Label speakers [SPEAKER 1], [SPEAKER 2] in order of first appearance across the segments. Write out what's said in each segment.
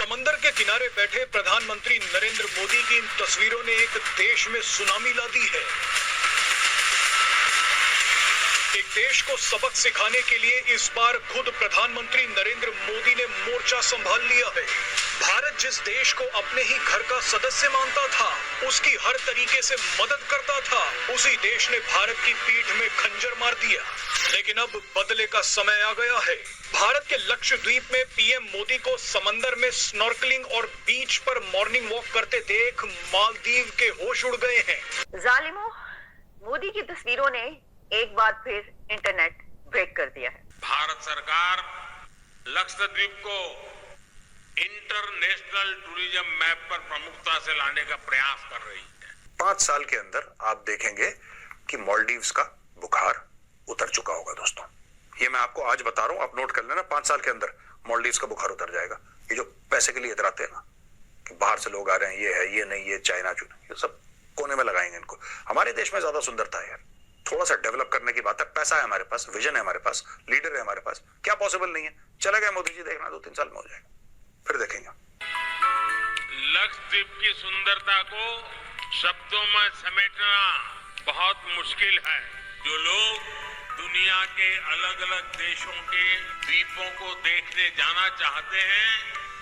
[SPEAKER 1] समंदर के किनारे बैठे प्रधानमंत्री नरेंद्र मोदी की इन तस्वीरों ने एक देश में सुनामी ला दी है। एक देश को सबक सिखाने के लिए इस बार खुद प्रधानमंत्री नरेंद्र मोदी ने मोर्चा संभाल लिया है। भारत जिस देश को अपने ही घर का सदस्य मानता था, उसकी हर तरीके से मदद करता था, उसी देश ने भारत की पीठ में खंजर मार दिया। लेकिन अब बदले का समय आ गया है। भारत के लक्षद्वीप में पीएम मोदी को समंदर में स्नॉर्कलिंग और बीच पर मॉर्निंग वॉक करते देख मालदीव के होश उड़ गए हैं।
[SPEAKER 2] जालिमों, मोदी की तस्वीरों ने एक बार फिर इंटरनेट ब्रेक कर दिया है।
[SPEAKER 3] भारत सरकार लक्षद्वीप को इंटरनेशनल टूरिज्म मैप पर प्रमुखता से लाने का प्रयास कर रही है।
[SPEAKER 4] 5 साल के अंदर आप देखेंगे कि मालदीव्स का बुखार उतर चुका होगा। दोस्तों, ये मैं आपको आज बता रहा हूं, आप नोट कर लेना। 5 साल के अंदर मालदीव्स का बुखार उतर जाएगा। ये जो पैसे के लिए इतराते हैं ना कि बाहर से लोग आ रहे हैं, ये है, ये नहीं, ये चाइना चुना, ये सब कोने में लगाएंगे इनको। हमारे देश में ज्यादा सुंदरता है यार, थोड़ा सा डेवलप करने की बात है। पैसा है हमारे पास, विजन है हमारे पास, लीडर है हमारे पास। क्या पॉसिबल नहीं है? चले गए मोदी जी, देखना 2-3 साल में हो जाएगा, फिर देखेंगे।
[SPEAKER 3] लक्षद्वीप की सुंदरता को शब्दों में समेटना बहुत मुश्किल है। जो लोग दुनिया के अलग अलग देशों के द्वीपों को देखने जाना चाहते हैं,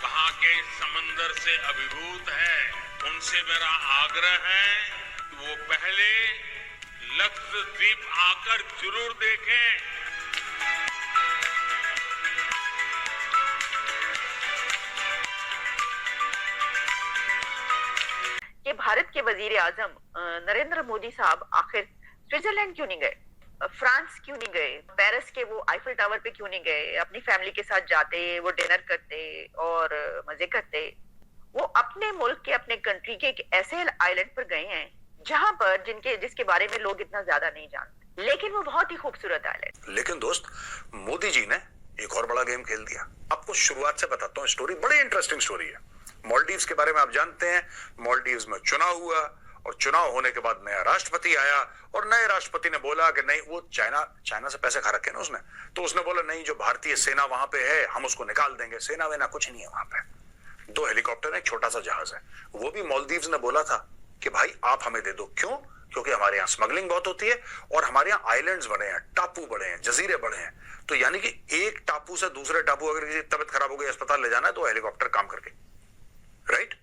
[SPEAKER 3] वहां के समंदर से अभिभूत है, उनसे मेरा आग्रह है कि वो पहले लक्षद्वीप आकर जरूर देखें।
[SPEAKER 2] कि भारत के वजीर आजम नरेंद्र मोदी साहब आखिर स्विट्जरलैंड क्यों नहीं गए, फ्रांस क्यों नहीं गए, पेरिस के वो आईफल टावर पे क्यों नहीं गए, अपनी फैमिली के साथ जाते, वो डिनर करते और मजे करते। वो अपने मुल्क के, अपने कंट्री के एक ऐसे आइलैंड पर गए हैं जहां पर जिसके बारे में लोग इतना ज्यादा नहीं जानते, लेकिन वो बहुत ही खूबसूरत आइलैंड।
[SPEAKER 4] लेकिन दोस्त, मोदी जी ने एक और बड़ा गेम खेल दिया। आपको शुरुआत से बताता हूँ, स्टोरी बड़ी इंटरेस्टिंग स्टोरी है। मालदीव्स के बारे में आप जानते हैं, मालदीव्स में चुनाव हुआ और चुनाव होने के बाद नया राष्ट्रपति आया और नए राष्ट्रपति ने बोला कि नहीं, वो चाइना से पैसे खा रखे ना उसने, तो उसने बोला नहीं, जो भारतीय सेना वहां पे है हम उसको निकाल देंगे। सेना वेना कुछ नहीं है वहां पे, 2 हेलीकॉप्टर है, एक छोटा सा जहाज है। वो भी मालदीव्स ने बोला था कि भाई आप हमें दे दो। क्यों? क्योंकि हमारे यहाँ स्मगलिंग बहुत होती है और हमारे यहाँ आइलैंड्स बड़े हैं, टापू बड़े हैं, जजीरे बड़े हैं। तो यानी कि एक टापू से दूसरे टापू अगर किसी तबियत खराब हो गई, अस्पताल ले जाना है, तो हेलीकॉप्टर काम करके, राइट?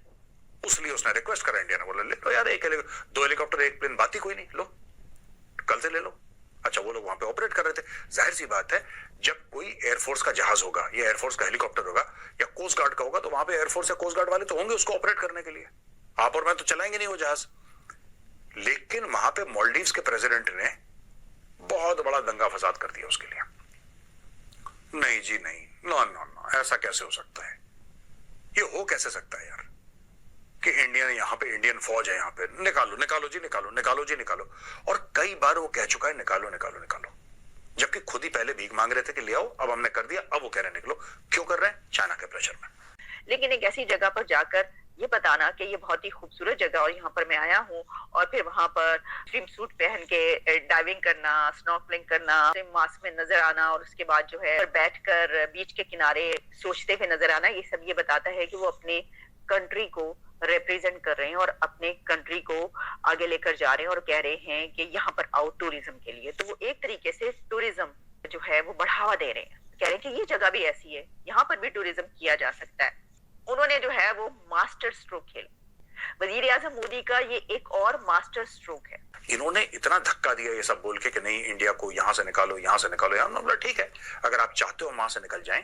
[SPEAKER 4] उसलिए उसने रिक्वेस्ट करा इंडिया ने, बोला ले लो यार, 2 हेलीकॉप्टर, 1 प्लेन, बात ही कोई नहीं, लो कल से ले लो। अच्छा, वो लोग वहां पे ऑपरेट कर रहे थे। जाहिर सी बात है, जब कोई एयरफोर्स का जहाज होगा या एयरफोर्स का हेलीकॉप्टर होगा या कोस्ट गार्ड का होगा, तो वहां पे एयरफोर्स या कोस्ट गार्ड वाले तो होंगे उसको ऑपरेट करने के लिए। आप और मैं तो चलाएंगे नहीं वो जहाज। लेकिन वहां पे मालदीव्स के प्रेसिडेंट ने बहुत बड़ा दंगा फसाद कर दिया उसके लिए। नहीं जी नहीं, नो नो नो, ऐसा कैसे हो सकता है? ये हो कैसे सकता है यार कि इंडियन, यहाँ पे इंडियन फौज है, यहाँ पे निकालो निकालो जी निकालो, निकालो जी निकालो। और कई बार वो कह चुका है निकालो निकालो निकालो, जबकि खुद ही पहले भीख मांग रहे थे कि ले आओ, अब हमने कर दिया, अब वो कह रहे निकलो। क्यों कर रहे हैं? चाइना के प्रेशर में।
[SPEAKER 2] लेकिन एक ऐसी जगह पर जाकर ये बताना कि ये बहुत ही खूबसूरत जगह और यहाँ पर मैं आया हूँ, और फिर वहां पर स्विम सूट पहन के डाइविंग करना, स्नॉर्कलिंग करना, मास्क में नजर आना और उसके बाद जो है बैठकर बीच के किनारे सोचते हुए नजर आना, ये सब ये बताता है कि वो अपने कंट्री को रिप्रेजेंट कर रहे हैं और अपने कंट्री को आगे लेकर जा रहे हैं और कह रहे हैं कि यहाँ पर आओ टूरिज्म के लिए। तो वो एक तरीके से टूरिज्म जो है वो बढ़ावा दे रहे हैं, कह रहे हैं कि ये जगह भी ऐसी है, यहाँ पर भी टूरिज्म किया जा सकता है। उन्होंने जो है वो मास्टर स्ट्रोक खेला। वजीर आजम मोदी का ये एक और मास्टर स्ट्रोक है।
[SPEAKER 4] इन्होंने इतना धक्का दिया ये सब बोल के कि नहीं, इंडिया को यहाँ से निकालो, यहाँ से निकालो। यार बोला ठीक है, अगर आप चाहते हो वहां से निकल जाएं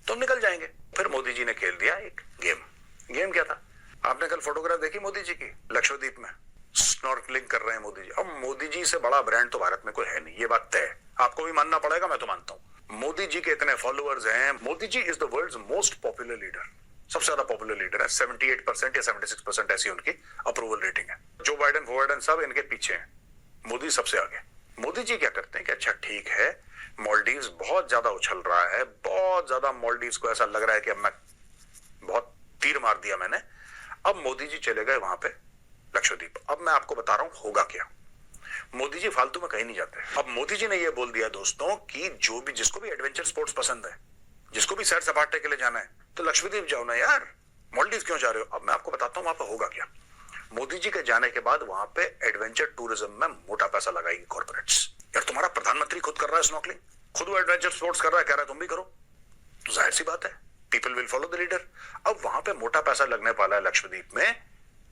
[SPEAKER 4] तो हम निकल जाएंगे। फिर मोदी जी ने खेल दिया एक गेम। गेम क्या था? आपने कल फोटोग्राफ देखी मोदी जी की लक्षद्वीप में, स्नॉर्कलिंग कर रहे हैं मोदी जी। अब मोदी जी से बड़ा ब्रांड तो भारत में कोई है नहीं, ये बात तय है। आपको भी मानना पड़ेगा, मैं तो मानता हूँ। मोदी जी के इतने फॉलोअर्स हैं। Modi ji is the world's most popular leader, सबसे ज्यादा पॉपुलर लीडर है। 78% या 76% ऐसी उनकी अप्रूवल रेटिंग है। जो बाइडेन सब इनके पीछे हैं, मोदी सबसे आगे। मोदी जी क्या करते हैं कि अच्छा ठीक है, मालदीव्स बहुत ज्यादा उछल रहा है, बहुत ज्यादा मालदीव्स को ऐसा लग रहा है कि अब मैं बहुत तीर मार दिया मैंने। अब मोदी जी चले गए वहां पे लक्षद्वीप। अब मैं आपको बता रहा हूं होगा क्या। मोदी जी फालतू में कहीं नहीं जाते। अब मोदी जी ने यह बोल दिया दोस्तों कि जिसको भी एडवेंचर स्पोर्ट्स पसंद है, जिसको भी सैर सपाटे के लिए जाना है, तो लक्षद्वीप जाओ ना यार। मालदीव क्यों जा रहे हो? अब मैं आपको बताता हूं वहां पे होगा क्या। मोदी जी के जाने के बाद वहां पे एडवेंचर टूरिज्म में मोटा पैसा लगाएगी कॉर्पोरेट्स। यार तुम्हारा प्रधानमंत्री खुद कर रहा है स्नॉर्कलिंग, खुद वो एडवेंचर स्पोर्ट्स कर रहा है, कह रहा है तुम भी करो, तो जाहिर सी बात है people will follow the leader. अब वहां पे मोटा पैसा लगने वाला है लक्षद्वीप में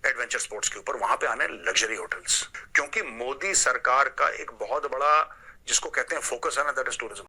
[SPEAKER 4] एडवेंचर स्पोर्ट्स के ऊपर, वहां पे आने लग्जरी होटल्स, क्योंकि मोदी सरकार का एक बहुत बड़ा जिसको कहते हैं फोकस है ना, दैट इज टूरिज्म।